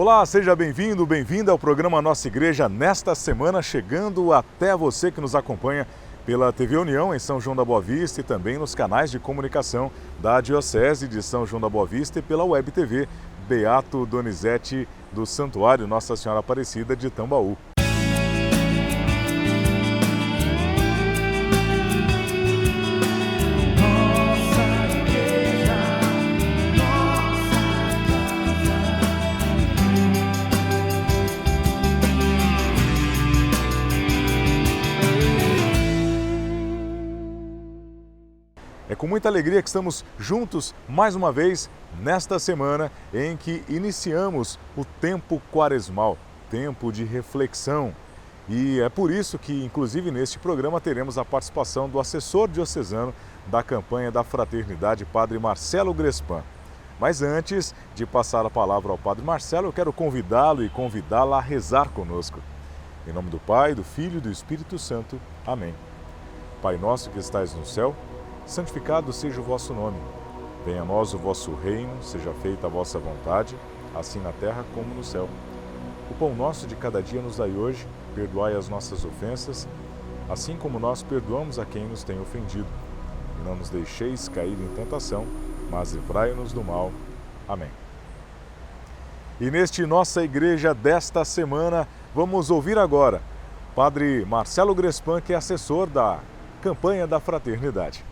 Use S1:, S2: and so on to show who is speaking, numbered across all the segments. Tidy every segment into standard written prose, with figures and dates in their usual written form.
S1: Olá, seja bem-vindo, bem-vinda ao programa Nossa Igreja nesta semana, chegando até você que nos acompanha pela TV União em São João da Boa Vista e também nos canais de comunicação da Diocese de São João da Boa Vista e pela Web TV Beato Donizete do Santuário Nossa Senhora Aparecida de Tambaú. É com muita alegria que estamos juntos mais uma vez nesta semana em que iniciamos o tempo quaresmal, tempo de reflexão. E é por isso que, inclusive, neste programa teremos a participação do assessor diocesano da campanha da Fraternidade, Padre Marcelo Grespan. Mas antes de passar a palavra ao Padre Marcelo, eu quero convidá-lo e convidá-la a rezar conosco. Em nome do Pai, do Filho e do Espírito Santo. Amém. Pai nosso que estais no céu, santificado seja o vosso nome. Venha a nós o vosso reino, seja feita a vossa vontade, assim na terra como no céu. O pão nosso de cada dia nos dai hoje, perdoai as nossas ofensas, assim como nós perdoamos a quem nos tem ofendido. E não nos deixeis cair em tentação, mas livrai-nos do mal. Amém. E neste Nossa Igreja desta semana, vamos ouvir agora Padre Marcelo Grespan, que é assessor da campanha da Fraternidade.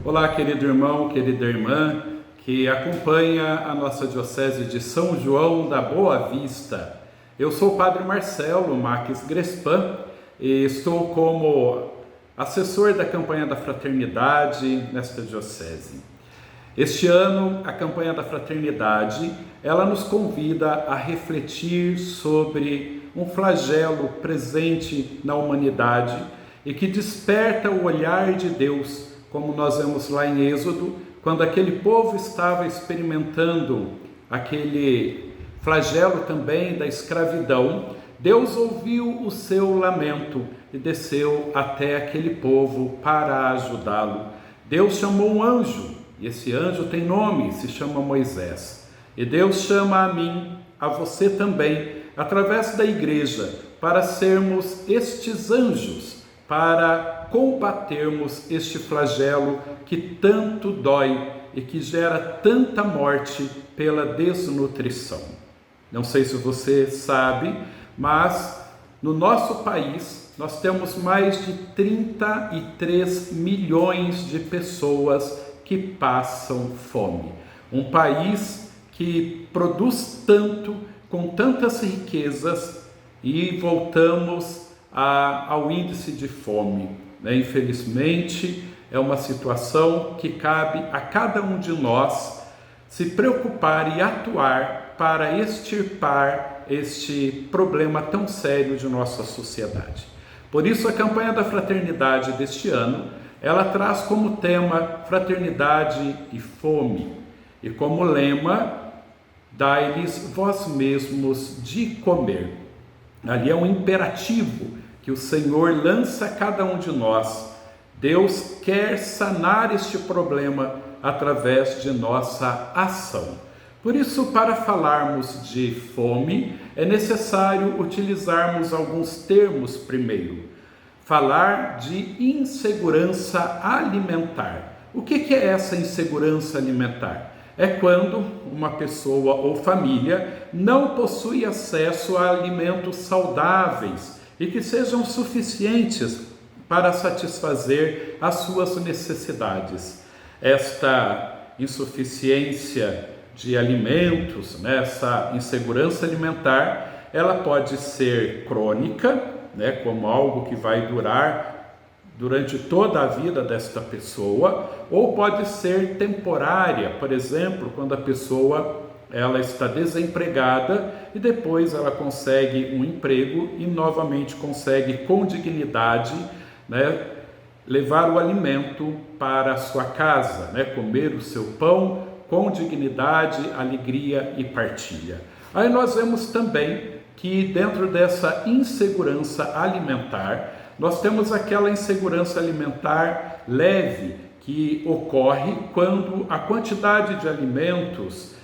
S2: Olá, querido irmão, querida irmã, que acompanha a nossa Diocese de São João da Boa Vista. Eu sou o Padre Marcelo Marques Grespan e estou como assessor da campanha da Fraternidade nesta Diocese. Este ano, a campanha da Fraternidade, ela nos convida a refletir sobre um flagelo presente na humanidade e que desperta o olhar de Deus, como nós vemos lá em Êxodo, quando aquele povo estava experimentando aquele flagelo também da escravidão, Deus ouviu o seu lamento e desceu até aquele povo para ajudá-lo. Deus chamou um anjo, e esse anjo tem nome, se chama Moisés. E Deus chama a mim, a você também, através da igreja, para sermos estes anjos, para combatermos este flagelo que tanto dói e que gera tanta morte pela desnutrição. Não sei se você sabe, mas no nosso país nós temos mais de 33 milhões de pessoas que passam fome. Um país que produz tanto, com tantas riquezas, e voltamos ao índice de fome. Infelizmente, é uma situação que cabe a cada um de nós se preocupar e atuar para extirpar este problema tão sério de nossa sociedade. Por isso, a campanha da Fraternidade deste ano, ela traz como tema Fraternidade e Fome, e como lema, dai-lhes vós mesmos de comer. Ali é um imperativo que o Senhor lança a cada um de nós. Deus quer sanar este problema através de nossa ação. Por isso, para falarmos de fome, é necessário utilizarmos alguns termos primeiro. Falar de insegurança alimentar. O que é essa insegurança alimentar? É quando uma pessoa ou família não possui acesso a alimentos saudáveis e que sejam suficientes para satisfazer as suas necessidades. Esta insuficiência de alimentos, essa insegurança alimentar, ela pode ser crônica, como algo que vai durar durante toda a vida desta pessoa, ou pode ser temporária, por exemplo, quando a pessoa ela está desempregada e depois ela consegue um emprego e novamente consegue com dignidade, levar o alimento para a sua casa, comer o seu pão com dignidade, alegria e partilha. Aí nós vemos também que dentro dessa insegurança alimentar, nós temos aquela insegurança alimentar leve que ocorre quando a quantidade de alimentos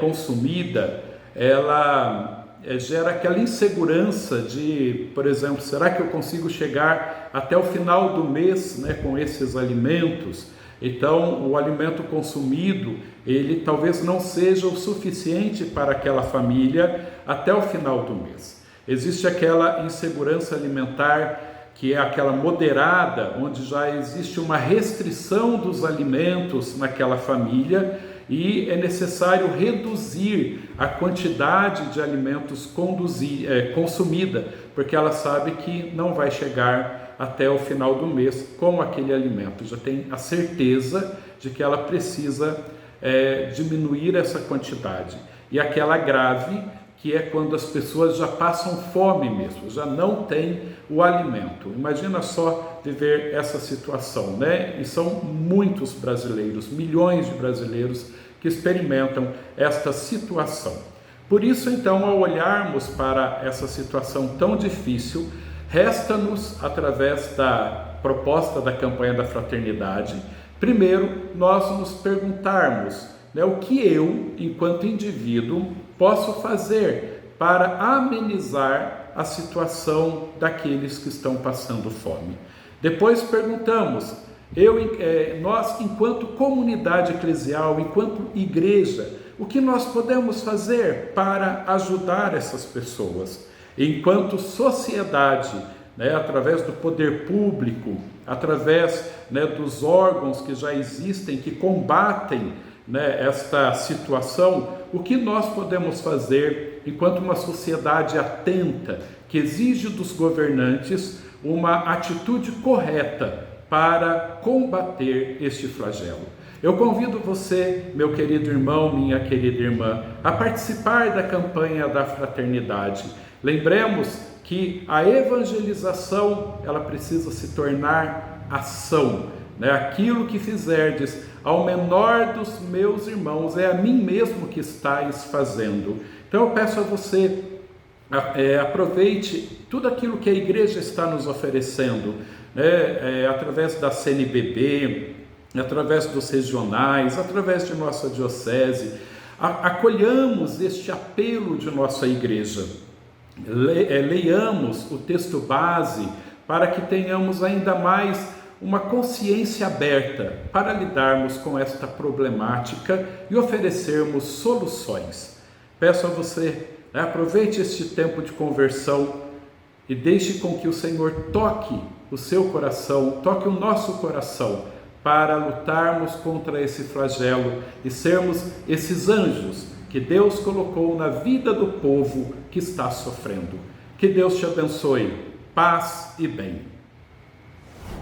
S2: consumida ela gera aquela insegurança de, por exemplo, será que eu consigo chegar até o final do mês, né, com esses alimentos? Então, o alimento consumido, ele talvez não seja o suficiente para aquela família até o final do mês. Existe aquela insegurança alimentar que é aquela moderada, onde já existe uma restrição dos alimentos naquela família e é necessário reduzir a quantidade de alimentos consumida, porque ela sabe que não vai chegar até o final do mês com aquele alimento. Já tem a certeza de que ela precisa diminuir essa quantidade. E aquela grave, que é quando as pessoas já passam fome mesmo, já não tem o alimento. Imagina só viver essa situação, né? E são muitos brasileiros, milhões de brasileiros que experimentam esta situação. Por isso, então, ao olharmos para essa situação tão difícil, resta-nos, através da proposta da campanha da fraternidade, primeiro, nós nos perguntarmos, né, o que eu, enquanto indivíduo, posso fazer para amenizar a situação daqueles que estão passando fome. Depois perguntamos, nós, enquanto comunidade eclesial, enquanto igreja, o que nós podemos fazer para ajudar essas pessoas? Enquanto sociedade, né, através do poder público, através, né, dos órgãos que já existem, que combatem, né, esta situação, o que nós podemos fazer enquanto uma sociedade atenta, que exige dos governantes uma atitude correta para combater este flagelo? Eu convido você, meu querido irmão, minha querida irmã, a participar da campanha da fraternidade. Lembremos que a evangelização, ela precisa se tornar ação, né? Aquilo que fizerdes ao menor dos meus irmãos, é a mim mesmo que estáis fazendo. Então eu peço a você, aproveite tudo aquilo que a igreja está nos oferecendo, né? Através da CNBB, através dos regionais, através de nossa diocese, acolhamos este apelo de nossa igreja, leiamos o texto base para que tenhamos ainda mais uma consciência aberta para lidarmos com esta problemática e oferecermos soluções. Peço a você, né, aproveite este tempo de conversão e deixe com que o Senhor toque o seu coração, toque o nosso coração, para lutarmos contra esse flagelo e sermos esses anjos que Deus colocou na vida do povo que está sofrendo. Que Deus te abençoe. Paz e bem.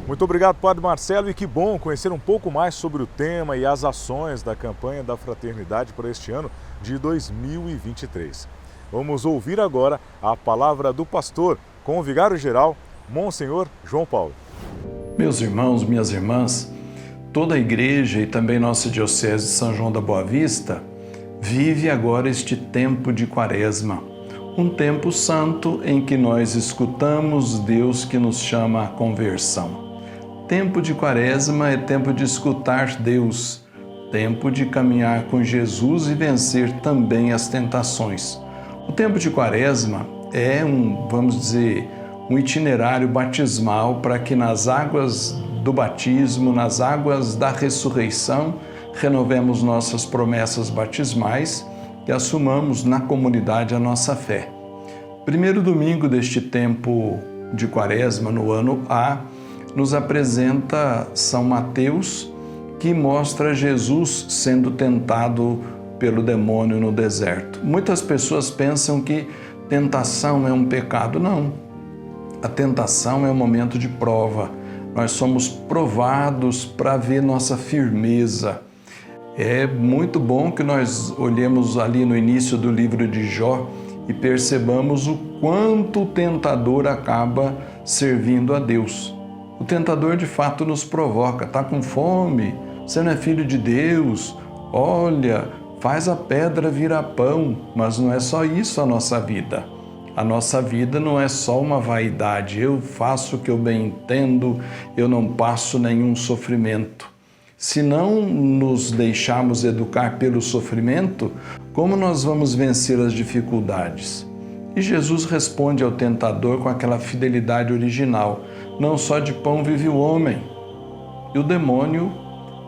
S1: Muito obrigado, Padre Marcelo, e que bom conhecer um pouco mais sobre o tema e as ações da campanha da fraternidade para este ano de 2023. Vamos ouvir agora a palavra do pastor com o vigário-geral, Monsenhor João Paulo.
S3: Meus irmãos, minhas irmãs, toda a igreja e também nossa diocese de São João da Boa Vista vive agora este tempo de Quaresma, um tempo santo em que nós escutamos Deus que nos chama à conversão. Tempo de Quaresma é tempo de escutar Deus, tempo de caminhar com Jesus e vencer também as tentações. O tempo de Quaresma é um itinerário batismal para que nas águas do batismo, nas águas da ressurreição, renovemos nossas promessas batismais e assumamos na comunidade a nossa fé. Primeiro domingo deste tempo de Quaresma, no ano A, nos apresenta São Mateus, que mostra Jesus sendo tentado pelo demônio no deserto. Muitas pessoas pensam que tentação é um pecado. Não. A tentação é um momento de prova. Nós somos provados para ver nossa firmeza. É muito bom que nós olhemos ali no início do livro de Jó e percebamos o quanto o tentador acaba servindo a Deus. O tentador de fato nos provoca, está com fome, você não é filho de Deus, olha, faz a pedra virar pão, mas não é só isso a nossa vida. A nossa vida não é só uma vaidade, eu faço o que eu bem entendo, eu não passo nenhum sofrimento. Se não nos deixarmos educar pelo sofrimento, Como nós vamos vencer as dificuldades? E Jesus responde ao tentador com aquela fidelidade original: não só de pão vive o homem. E o demônio,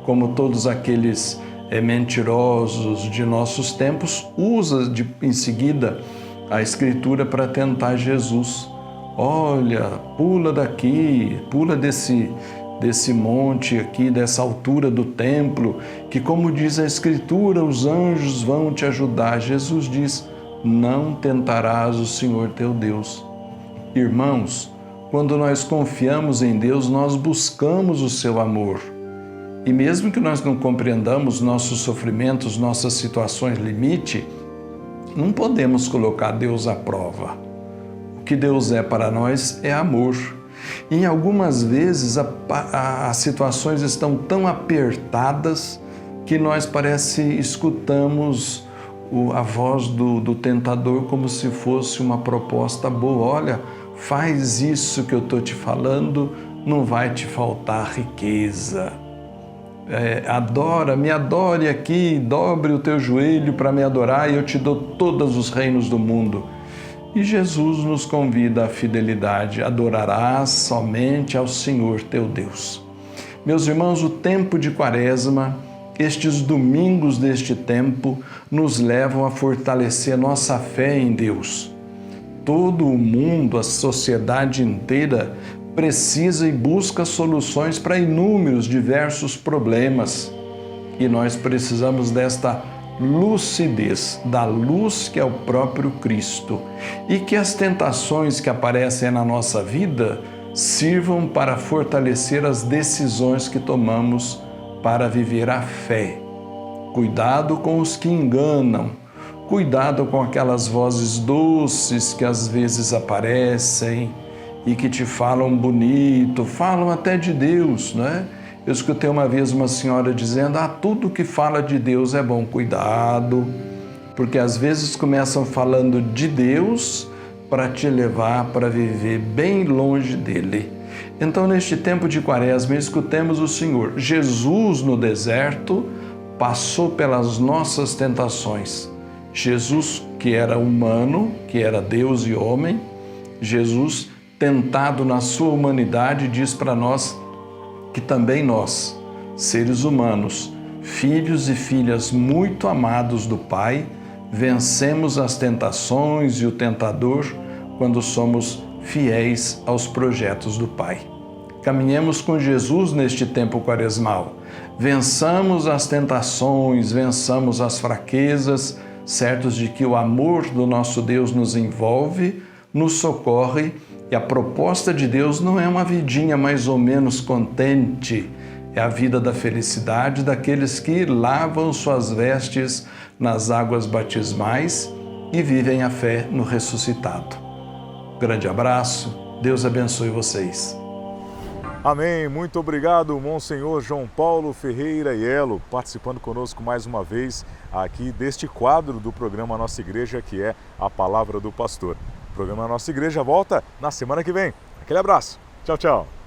S3: como todos aqueles mentirosos de nossos tempos, usa em seguida a Escritura para tentar Jesus. Olha, pula daqui, pula desse monte aqui, dessa altura do templo, que, como diz a Escritura, os anjos vão te ajudar. Jesus diz: não tentarás o Senhor teu Deus. Irmãos, quando nós confiamos em Deus, nós buscamos o seu amor. E mesmo que nós não compreendamos nossos sofrimentos, nossas situações limite, não podemos colocar Deus à prova. O que Deus é para nós é amor. E em algumas vezes as situações estão tão apertadas que nós escutamos a voz do tentador como se fosse uma proposta boa. Olha, faz isso que eu estou te falando, não vai te faltar riqueza. Me adore aqui, dobre o teu joelho para me adorar e eu te dou todos os reinos do mundo. E Jesus nos convida à fidelidade: adorarás somente ao Senhor teu Deus. Meus irmãos, o tempo de Quaresma, estes domingos deste tempo, nos levam a fortalecer nossa fé em Deus. Todo o mundo, a sociedade inteira, precisa e busca soluções para inúmeros, diversos problemas. E nós precisamos desta lucidez, da luz que é o próprio Cristo. E que as tentações que aparecem na nossa vida sirvam para fortalecer as decisões que tomamos para viver a fé. Cuidado com os que enganam. Cuidado com aquelas vozes doces que às vezes aparecem e que te falam bonito, falam até de Deus, né? Eu escutei uma vez uma senhora dizendo: tudo que fala de Deus é bom. Cuidado, porque às vezes começam falando de Deus para te levar para viver bem longe dele. Então, neste tempo de Quaresma, escutemos o Senhor. Jesus no deserto passou pelas nossas tentações. Jesus, que era humano, que era Deus e homem, Jesus, tentado na sua humanidade, diz para nós que também nós, seres humanos, filhos e filhas muito amados do Pai, vencemos as tentações e o tentador quando somos fiéis aos projetos do Pai. Caminhemos com Jesus neste tempo quaresmal. Vençamos as tentações, vençamos as fraquezas, certos de que o amor do nosso Deus nos envolve, nos socorre. E a proposta de Deus não é uma vidinha mais ou menos contente, é a vida da felicidade daqueles que lavam suas vestes nas águas batismais e vivem a fé no ressuscitado. Grande abraço, Deus abençoe vocês.
S1: Amém. Muito obrigado, Monsenhor João Paulo Ferreira Aiello, participando conosco mais uma vez aqui deste quadro do programa Nossa Igreja, que é a Palavra do Pastor. O programa Nossa Igreja volta na semana que vem. Aquele abraço. Tchau, tchau.